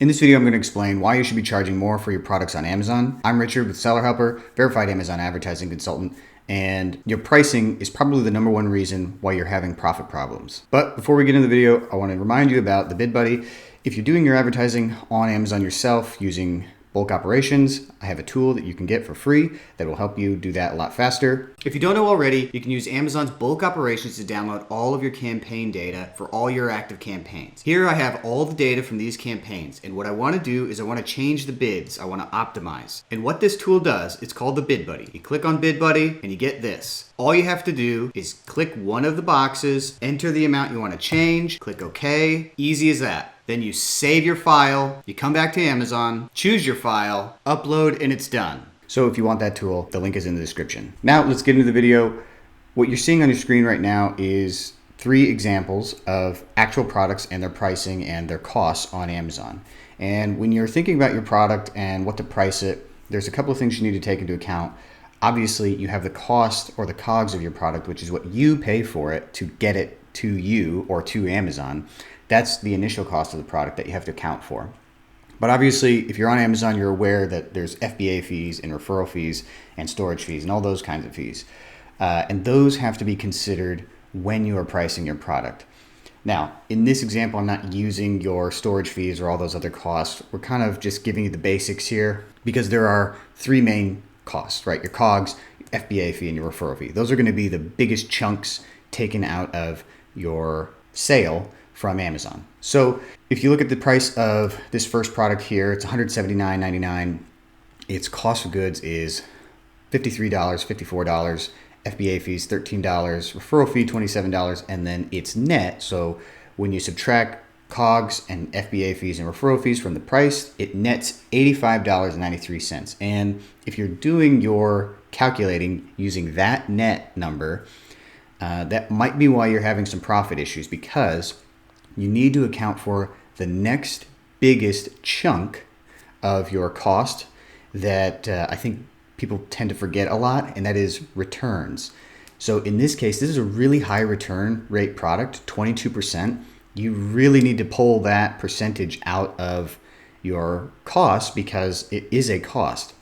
In this video, I'm going to explain why you should be charging more for your products on Amazon. I'm Richard with Seller Helper, verified Amazon advertising consultant, and your pricing is probably the number one reason why you're having profit problems. But before we get into the video, I want to remind you about the BidBuddy. If you're doing your advertising on Amazon yourself using bulk operations, I have a tool that you can get for free that will help you do that a lot faster. If you don't know already, you can use Amazon's bulk operations to download all of your campaign data for all your active campaigns. Here I have all the data from these campaigns, and what I want to do is I want to change the bids. I want to optimize. And what this tool does, it's called the BidBuddy. You click on BidBuddy and you get this. All you have to do is click one of the boxes, enter the amount you want to change, click OK. Easy as that. Then you save your file, you come back to Amazon, choose your file, upload, and it's done. So if you want that tool, the link is in the description. Now let's get into the video. What you're seeing on your screen right now is 3 examples of actual products and their pricing and their costs on Amazon. And when you're thinking about your product and what to price it, there's a couple of things you need to take into account. Obviously, you have the cost or the COGS of your product, which is what you pay for it to get it to you or to Amazon. That's the initial cost of the product that you have to account for. But obviously, if you're on Amazon, you're aware that there's FBA fees and referral fees and storage fees and all those kinds of fees. And those have to be considered when you are pricing your product. Now, in this example, I'm not using your storage fees or all those other costs. We're kind of just giving you the basics here because there are 3 main costs, right? Your COGS, your FBA fee, and your referral fee. Those are going to be the biggest chunks taken out of your sale from Amazon. So if you look at the price of this first product here, it's $179.99. Its cost of goods is $53, $54, FBA fees $13, referral fee $27, and then it's net. So when you subtract COGS and FBA fees and referral fees from the price, it nets $85.93. And if you're doing your calculating using that net number, that might be why you're having some profit issues, because you need to account for the next biggest chunk of your cost that I think people tend to forget a lot, and that is returns. So in this case, this is a really high return rate product, 22%. You really need to pull that percentage out of your cost because it is a cost.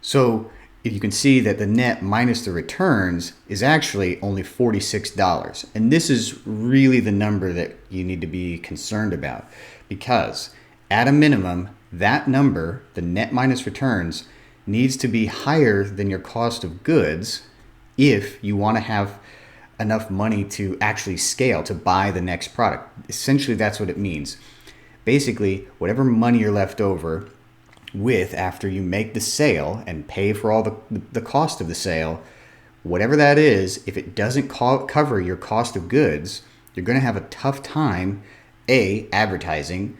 So if you can see that the net minus the returns is actually only $46. And this is really the number that you need to be concerned about, because at a minimum, that number, the net minus returns, needs to be higher than your cost of goods if you want to have enough money to actually scale, to buy the next product. Essentially, that's what it means. Basically, whatever money you're left over with after you make the sale and pay for all the cost of the sale, whatever that is, if it doesn't cover your cost of goods, you're going to have a tough time, A, advertising,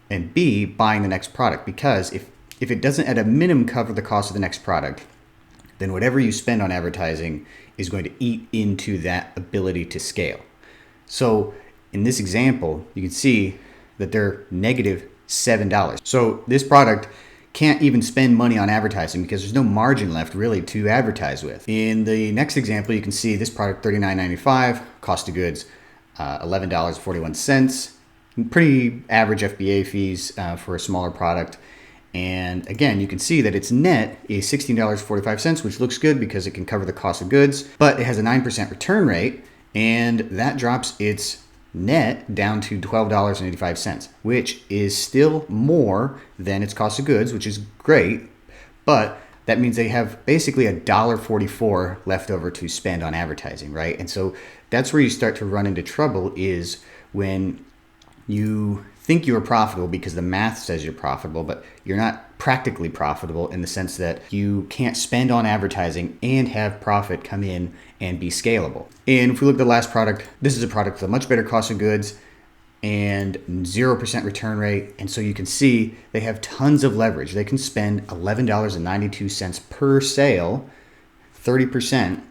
and B, buying the next product. Because if it doesn't at a minimum cover the cost of the next product, then whatever you spend on advertising is going to eat into that ability to scale. So in this example, you can see that they're negative $7. So this product can't even spend money on advertising because there's no margin left really to advertise with. In the next example, you can see this product, $39.95, cost of goods, $11.41. Pretty average FBA fees for a smaller product. And again, you can see that its net is $16.45, which looks good because it can cover the cost of goods, but it has a 9% return rate, and that drops its net down to $12.85, which is still more than its cost of goods, which is great, but that means they have basically $1.44 left over to spend on advertising, right? And so that's where you start to run into trouble, is when you think you're profitable because the math says you're profitable, but you're not practically profitable in the sense that you can't spend on advertising and have profit come in and be scalable. And if we look at the last product, this is a product with a much better cost of goods and 0% return rate. And so you can see they have tons of leverage. They can spend $11.92 per sale, 30%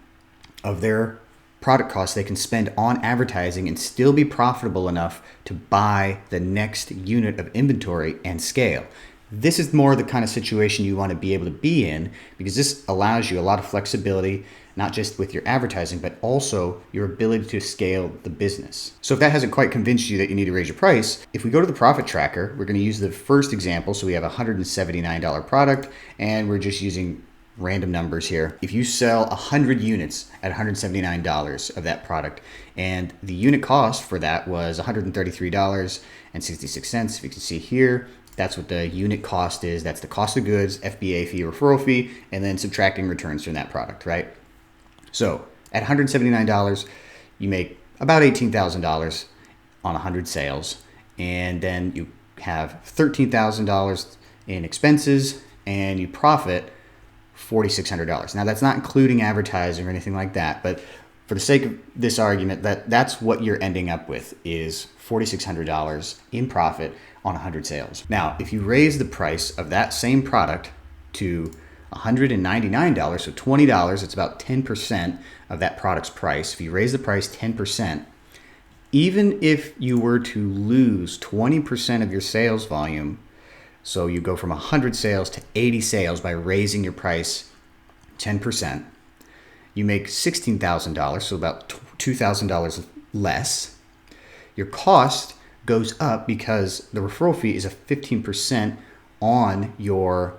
of their product costs they can spend on advertising and still be profitable enough to buy the next unit of inventory and scale. This is more the kind of situation you want to be able to be in, because this allows you a lot of flexibility not just with your advertising, but also your ability to scale the business. So if that hasn't quite convinced you that you need to raise your price, if we go to the profit tracker, we're going to use the first example. So we have a $179 product, and we're just using random numbers here. If you sell 100 units at $179 of that product, and the unit cost for that was $133.66, if you can see here, that's what the unit cost is. That's the cost of goods, FBA fee, referral fee, and then subtracting returns from that product, right? So at $179, you make about $18,000 on 100 sales, and then you have $13,000 in expenses, and you profit $4,600. Now that's not including advertising or anything like that, but for the sake of this argument, that's what you're ending up with is $4,600 in profit on 100 sales. Now, if you raise the price of that same product to $199, so $20, it's about 10% of that product's price. If you raise the price 10%, even if you were to lose 20% of your sales volume, so you go from 100 sales to 80 sales by raising your price 10%, you make $16,000, so about $2,000 less. Your cost goes up because the referral fee is a 15% on your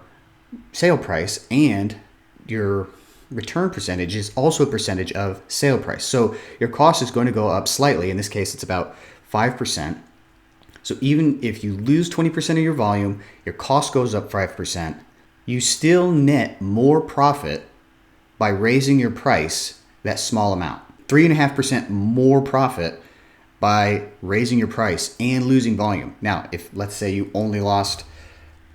sale price, and your return percentage is also a percentage of sale price. So your cost is going to go up slightly. In this case, it's about 5%. So even if you lose 20% of your volume, your cost goes up 5%, you still net more profit by raising your price that small amount. 3.5% more profit by raising your price and losing volume. Now, if let's say you only lost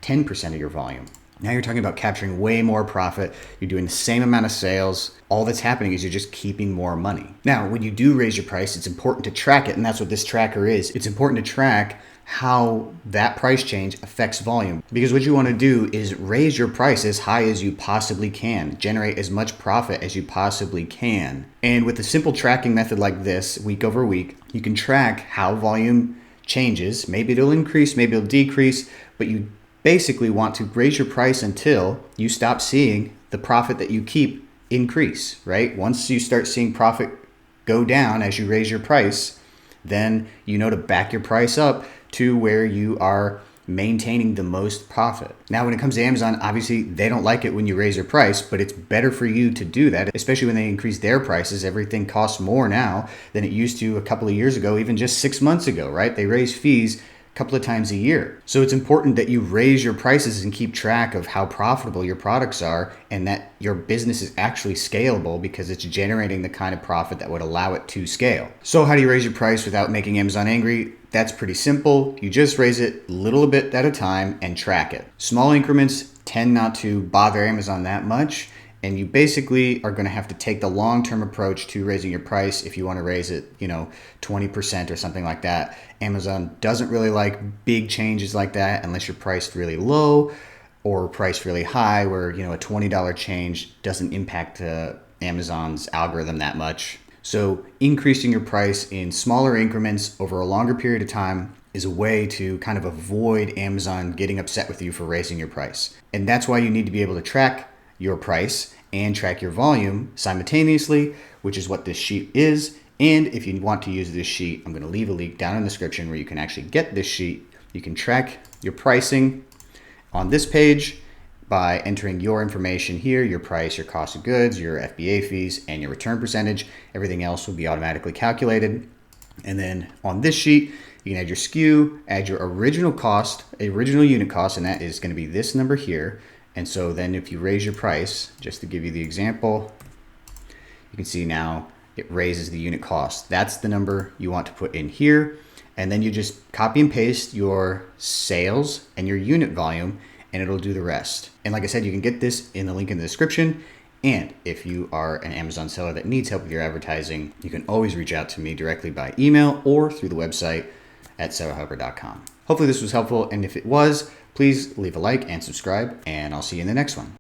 10% of your volume, now you're talking about capturing way more profit. You're doing the same amount of sales. All that's happening is you're just keeping more money. Now, when you do raise your price, it's important to track it, and that's what this tracker is. It's important to track how that price change affects volume, because what you want to do is raise your price as high as you possibly can, generate as much profit as you possibly can. And with a simple tracking method like this, week over week, you can track how volume changes. Maybe it'll increase, maybe it'll decrease, but you basically want to raise your price until you stop seeing the profit that you keep increase, right? Once you start seeing profit go down as you raise your price, then you know to back your price up to where you are maintaining the most profit. Now, when it comes to Amazon, obviously they don't like it when you raise your price, but it's better for you to do that, especially when they increase their prices. Everything costs more now than it used to a couple of years ago, even just 6 months ago, right? They raise fees couple of times a year. So it's important that you raise your prices and keep track of how profitable your products are, and that your business is actually scalable because it's generating the kind of profit that would allow it to scale. So how do you raise your price without making Amazon angry? That's pretty simple. You just raise it a little bit at a time and track it. Small increments tend not to bother Amazon that much, and you basically are going to have to take the long-term approach to raising your price if you want to raise it, 20% or something like that. Amazon doesn't really like big changes like that unless you're priced really low or priced really high, where, a $20 change doesn't impact Amazon's algorithm that much. So increasing your price in smaller increments over a longer period of time is a way to kind of avoid Amazon getting upset with you for raising your price. And that's why you need to be able to track your price and track your volume simultaneously, which is what this sheet is. And if you want to use this sheet, I'm going to leave a link down in the description where you can actually get this sheet. You can track your pricing on this page by entering your information here, your price, your cost of goods, your FBA fees, and your return percentage. Everything else will be automatically calculated. And then on this sheet, you can add your SKU, add your original unit cost, and that is going to be this number here. And so then if you raise your price, just to give you the example, you can see now it raises the unit cost. That's the number you want to put in here. And then you just copy and paste your sales and your unit volume, and it'll do the rest. And like I said, you can get this in the link in the description. And if you are an Amazon seller that needs help with your advertising, you can always reach out to me directly by email or through the website at sellerhelper.com. Hopefully this was helpful, and if it was, please leave a like and subscribe, and I'll see you in the next one.